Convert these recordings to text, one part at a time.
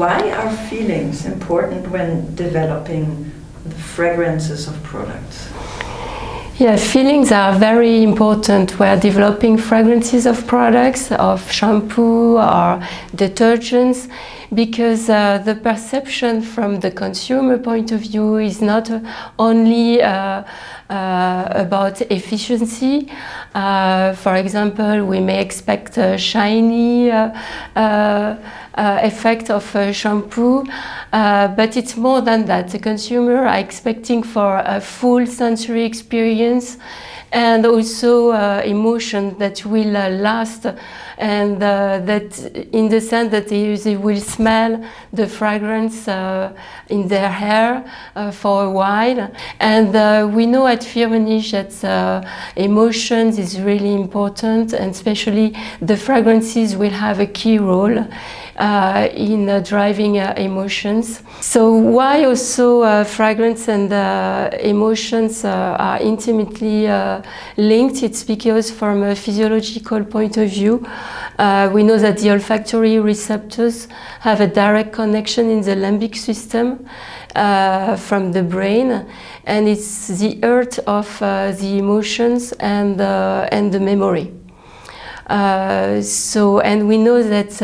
Why are feelings important when developing the fragrances of products? Yeah, feelings are very important. We're developing fragrances of products, of shampoo or detergents, because the perception from the consumer point of view is not only about efficiency. For example, we may expect a shiny effect of shampoo, but it's more than that. The consumer are expecting for a full sensory experience and also emotion that will last, and that in the sense that they will smell the fragrance in their hair for a while. And we know at Firmenich that emotions is really important, and especially the fragrances will have a key role in driving emotions. So why also fragrance and emotions are intimately linked? It's because from a physiological point of view, we know that the olfactory receptors have a direct connection in the limbic system from the brain, and it's the heart of the emotions and the memory. And we know that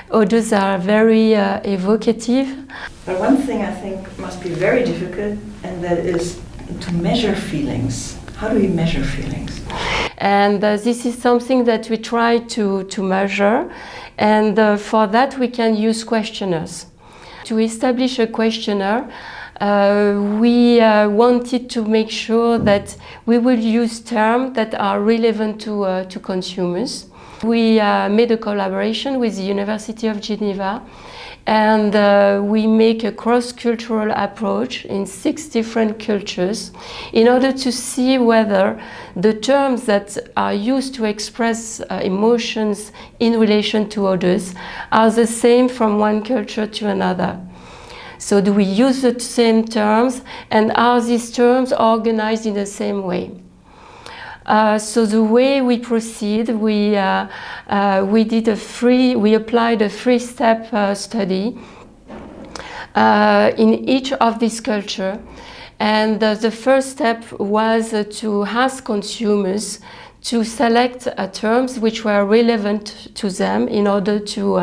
odors are very evocative. But one thing I think must be very difficult, and that is to measure feelings. How do we measure feelings? And this is something that we try to measure, and for that we can use questionnaires. To establish a questionnaire, we wanted to make sure that we will use terms that are relevant to consumers. We made a collaboration with the University of Geneva, and we make a cross-cultural approach in 6 different cultures in order to see whether the terms that are used to express emotions in relation to others are the same from one culture to another. So do we use the same terms, and are these terms organized in the same way? So the way we proceed, we applied a 3-step study in each of these cultures, and the first step was to ask consumers to select terms which were relevant to them in order to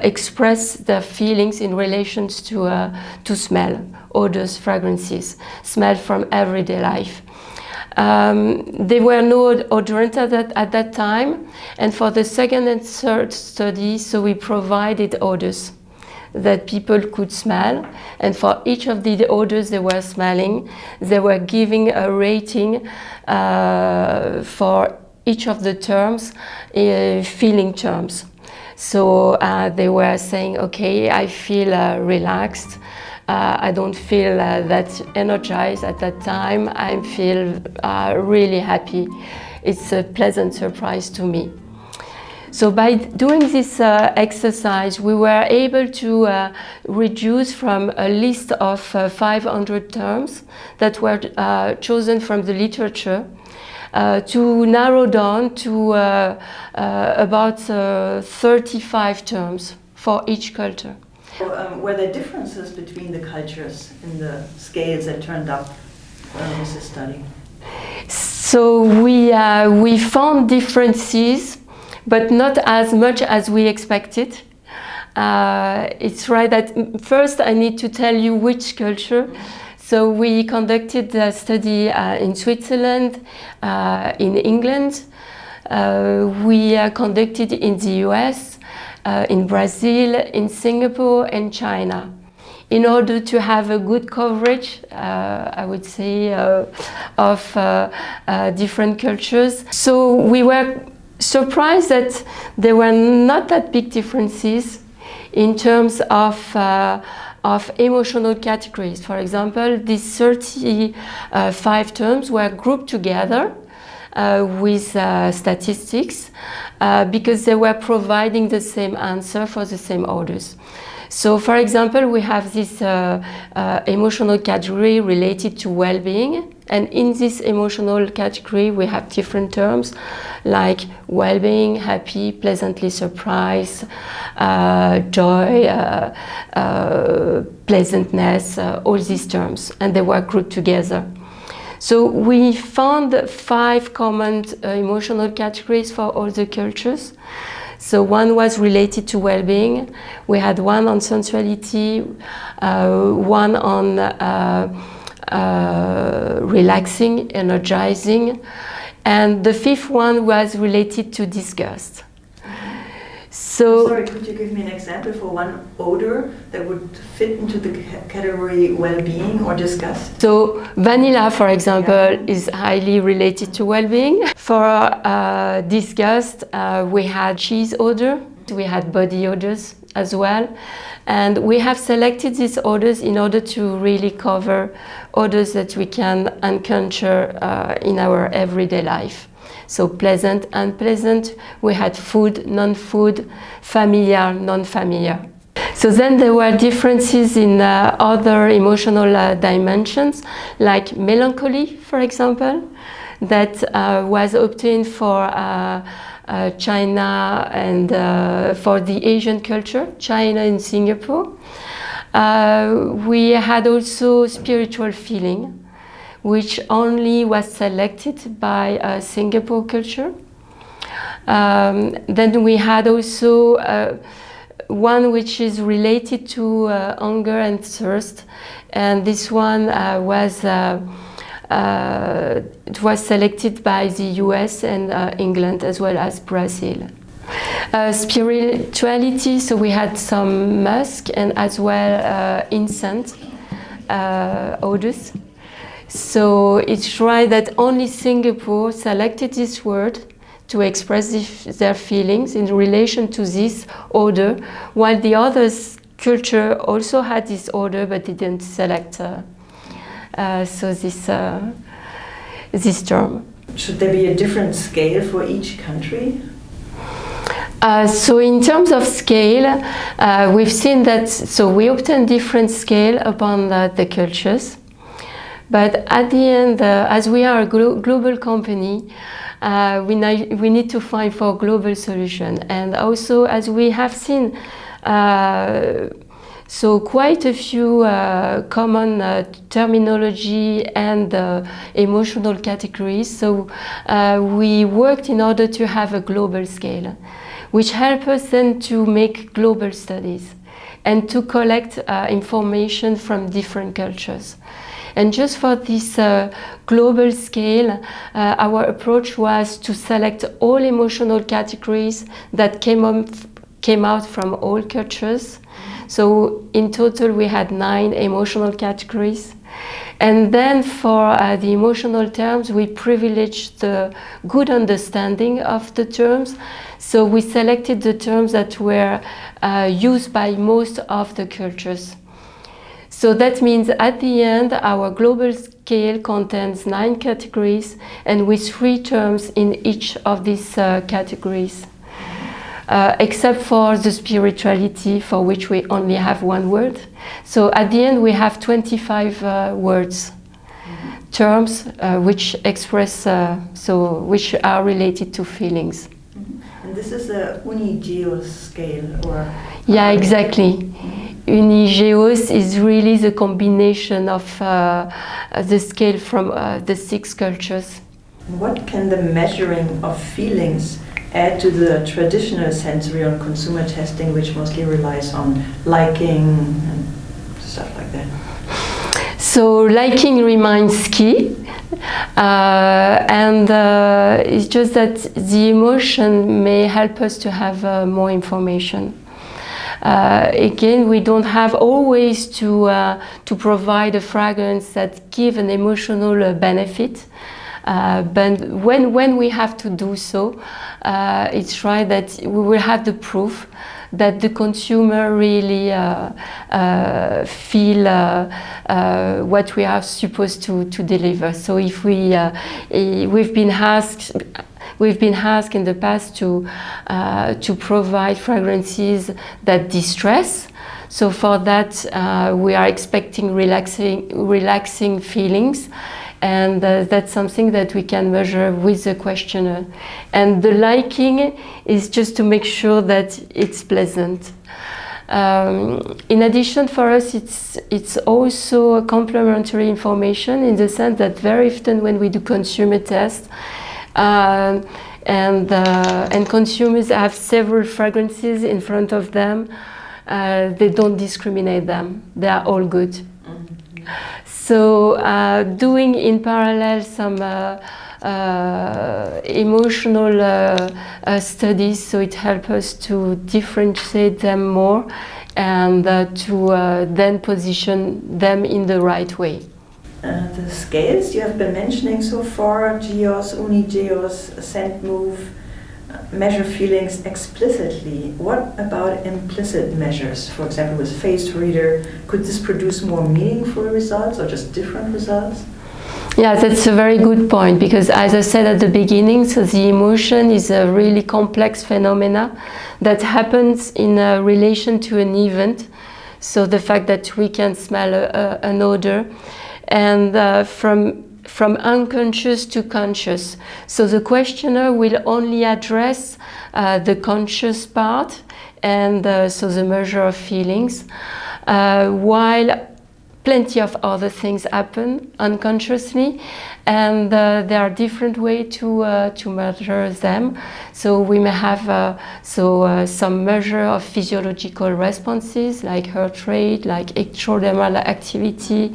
express their feelings in relation to smell, odors, fragrances, smell from everyday life. There were no odorants at that time, and for the second and third study, so we provided odors that people could smell, and for each of the odors they were smelling, they were giving a rating for each of the terms, feeling terms. So they were saying, okay, I feel relaxed, I don't feel that energized at that time, I feel really happy. It's a pleasant surprise to me. So by doing this exercise, we were able to reduce from a list of 500 terms that were chosen from the literature to narrow down to about 35 terms for each culture. Were there differences between the cultures in the scales that turned up with this study? So we found differences, but not as much as we expected. It's right that first I need to tell you which culture. So we conducted a study in Switzerland, in England. We conducted in the US, in Brazil, in Singapore and China, in order to have a good coverage, I would say, of different cultures. So we were surprised that there were not that big differences in terms of emotional categories. For example, these 35 terms were grouped together with statistics because they were providing the same answer for the same odors. So, for example, we have this emotional category related to well-being And in this emotional category, we have different terms like well-being, happy, pleasantly surprised, joy, pleasantness, all these terms, and they were grouped together. So we found 5 common emotional categories for all the cultures. So one was related to well-being. We had one on sensuality, one on relaxing, energizing, and the 5th one was related to disgust. So, sorry, could you give me an example for one odor that would fit into the category well-being or disgust? So vanilla, for example, is highly related to well-being. For disgust, we had cheese odor, we had body odors as well. And we have selected these odors in order to really cover odors that we can encounter in our everyday life. So pleasant, unpleasant, we had food, non-food, familiar, non-familiar. So then there were differences in other emotional dimensions, like melancholy, for example, that was obtained for China and for the Asian culture, China and Singapore. We had also spiritual feeling, which only was selected by Singapore culture. Then we had also one which is related to hunger and thirst, and this one it was selected by the US and England as well as Brazil. Spirituality, so we had some musk and as well incense odors. So it's right that only Singapore selected this word to express their feelings in relation to this odor, while the other culture also had this odor but didn't select this term. Should there be a different scale for each country? So in terms of scale, we've seen that, so we obtain different scale upon the cultures. But at the end, as we are a global company, we need to find for a global solution. And also, as we have seen, so quite a few common terminology and emotional categories. So we worked in order to have a global scale, which helped us then to make global studies and to collect information from different cultures. And just for this global scale, our approach was to select all emotional categories that came out from all cultures. So in total, we had 9 emotional categories. And then for the emotional terms, we privileged the good understanding of the terms. So we selected the terms that were used by most of the cultures. So that means at the end, our global scale contains 9 categories and with 3 terms in each of these categories, except for the spirituality, for which we only have 1 word. So at the end, we have 25 words, terms which express, which are related to feelings. And this is a Uni-Geos scale, or? Yeah, exactly. Uni-Geos is really the combination of the scale from the 6 cultures. What can the measuring of feelings add to the traditional sensory and consumer testing, which mostly relies on liking and stuff like that? So liking remains key, and it's just that the emotion may help us to have more information. Again, we don't have always to provide a fragrance that give an emotional benefit, but when we have to do so, it's right that we will have the proof that the consumer really feel what we are supposed to deliver. So if we've been asked in the past to provide fragrances that distress. So for that, we are expecting relaxing feelings, and that's something that we can measure with the questionnaire. And the liking is just to make sure that it's pleasant. In addition, for us, it's also a complementary information in the sense that very often when we do consumer tests, and consumers have several fragrances in front of them, they don't discriminate them. They are all good. Mm-hmm. So doing in parallel some emotional studies, so it helps us to differentiate them more and to then position them in the right way. The scales you have been mentioning so far, GEOS, UNI-GEOS, scent move, measure feelings explicitly. What about implicit measures? For example, with face reader, could this produce more meaningful results or just different results? Yeah, that's a very good point, because as I said at the beginning, so the emotion is a really complex phenomena that happens in relation to an event. So the fact that we can smell an odor, and from unconscious to conscious. So the questionnaire will only address the conscious part, and so the measure of feelings, while plenty of other things happen unconsciously, and there are different ways to measure them. So we may have some measure of physiological responses like heart rate, like ectodermal activity,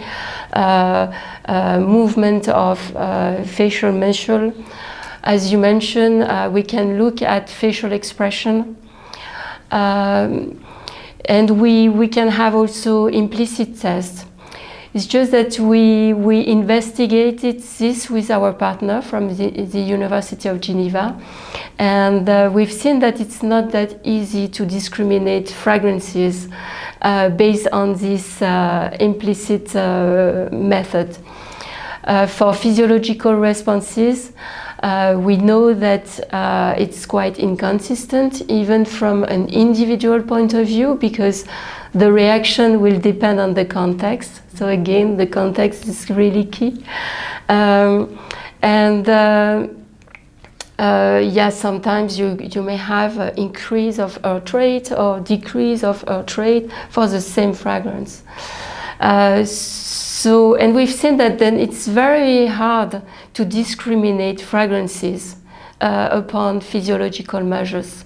movement of facial muscle. As you mentioned, we can look at facial expression. And we can have also implicit tests. It's just that we investigated this with our partner from the University of Geneva, and we've seen that it's not that easy to discriminate fragrances based on this implicit method. For physiological responses, we know that it's quite inconsistent, even from an individual point of view, because the reaction will depend on the context. So again, the context is really key. Sometimes you may have an increase of heart rate or decrease of heart rate for the same fragrance. And we've seen that then it's very hard to discriminate fragrances upon physiological measures.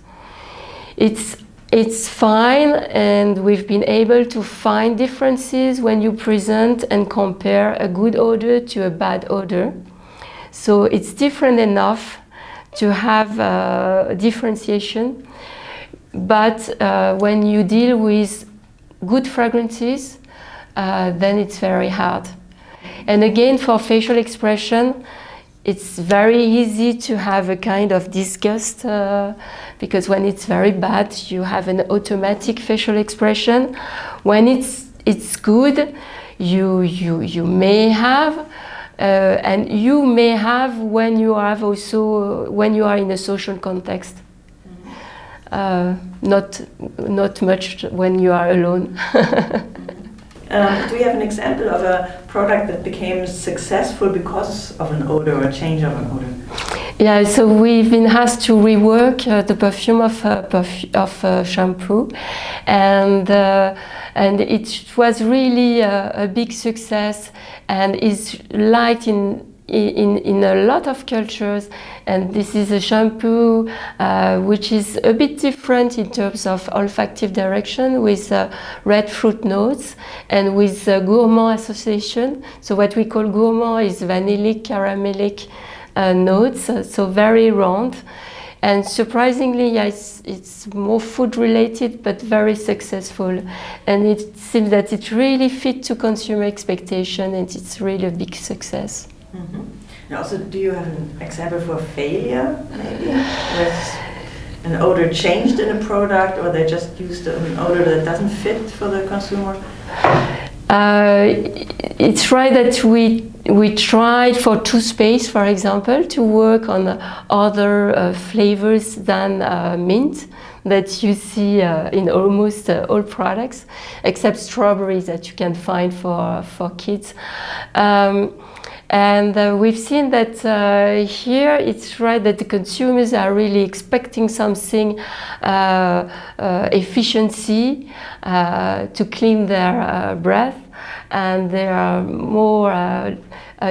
It's fine, and we've been able to find differences when you present and compare a good odor to a bad odor. So it's different enough to have differentiation, but when you deal with good fragrances, then it's very hard. And again, for facial expression, it's very easy to have a kind of disgust, because when it's very bad, you have an automatic facial expression. When it's good, you may have, and you may have when you have also when you are in a social context. Not much when you are alone. Do you have an example of a product that became successful because of an odor or a change of an odor? Yeah, so we've been asked to rework the perfume of Shampoo, and it was really a big success, and is liked in a lot of cultures. And this is a shampoo which is a bit different in terms of olfactive direction, with red fruit notes and with gourmand association. So what we call gourmand is vanillic, caramellic notes, so very round. And surprisingly, yes, it's more food related, but very successful. And it seems that it really fit to consumer expectation, and it's really a big success. Mm-hmm. And also, do you have an example for failure, maybe? With an odor changed in a product, or they just used an odor that doesn't fit for the consumer? It's right that we tried for toothpaste, for example, to work on other flavors than mint that you see in almost all products, except strawberries that you can find for kids. And we've seen that here it's right that the consumers are really expecting something efficiency to clean their breath, and they are more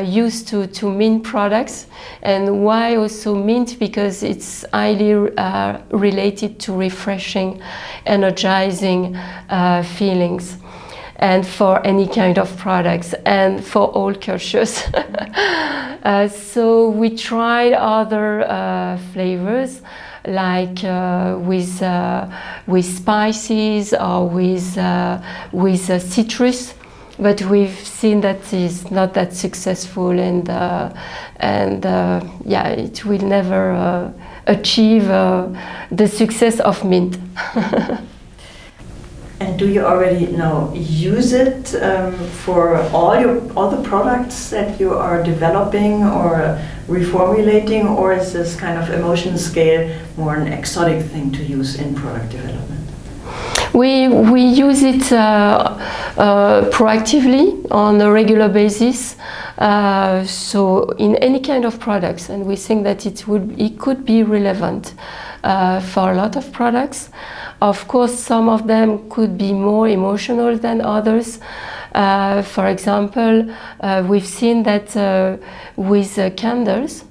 used to mint products. And why also mint? Because it's highly related to refreshing, energizing feelings, and for any kind of products and for all cultures. So we tried other flavors, like with spices or with citrus, but we've seen that is not that successful, and yeah, it will never achieve the success of mint. And do you already now use it for all the products that you are developing or reformulating, or is this kind of emotion scale more an exotic thing to use in product development? We use it proactively on a regular basis, so in any kind of products, and we think that it could be relevant for a lot of products. Of course, some of them could be more emotional than others. For example, we've seen that with candles,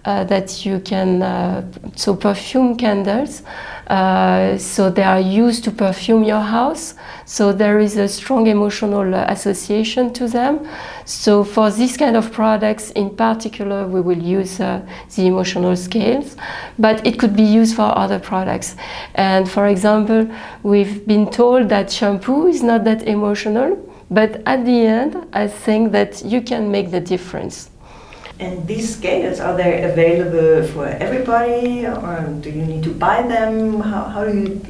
that you can, so perfume candles, so they are used to perfume your house, so there is a strong emotional association to them. So for this kind of products in particular, we will use the emotional scales, but it could be used for other products. And for example, we've been told that shampoo is not that emotional, but at the end, I think that you can make the difference. And these scales, are they available for everybody, or do you need to buy them?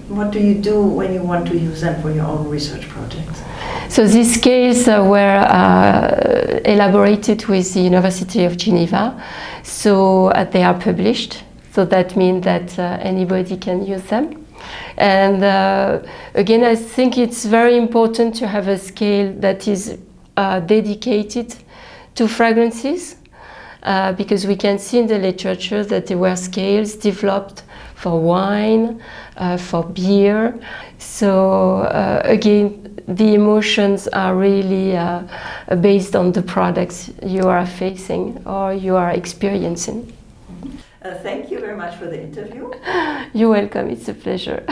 What do you do when you want to use them for your own research projects? So these scales were elaborated with the University of Geneva, so they are published, so that means that anybody can use them. And again, I think it's very important to have a scale that is dedicated to fragrances. Because we can see in the literature that there were scales developed for wine, for beer. So again, the emotions are really based on the products you are facing or you are experiencing. Thank you very much for the interview. You're welcome, it's a pleasure.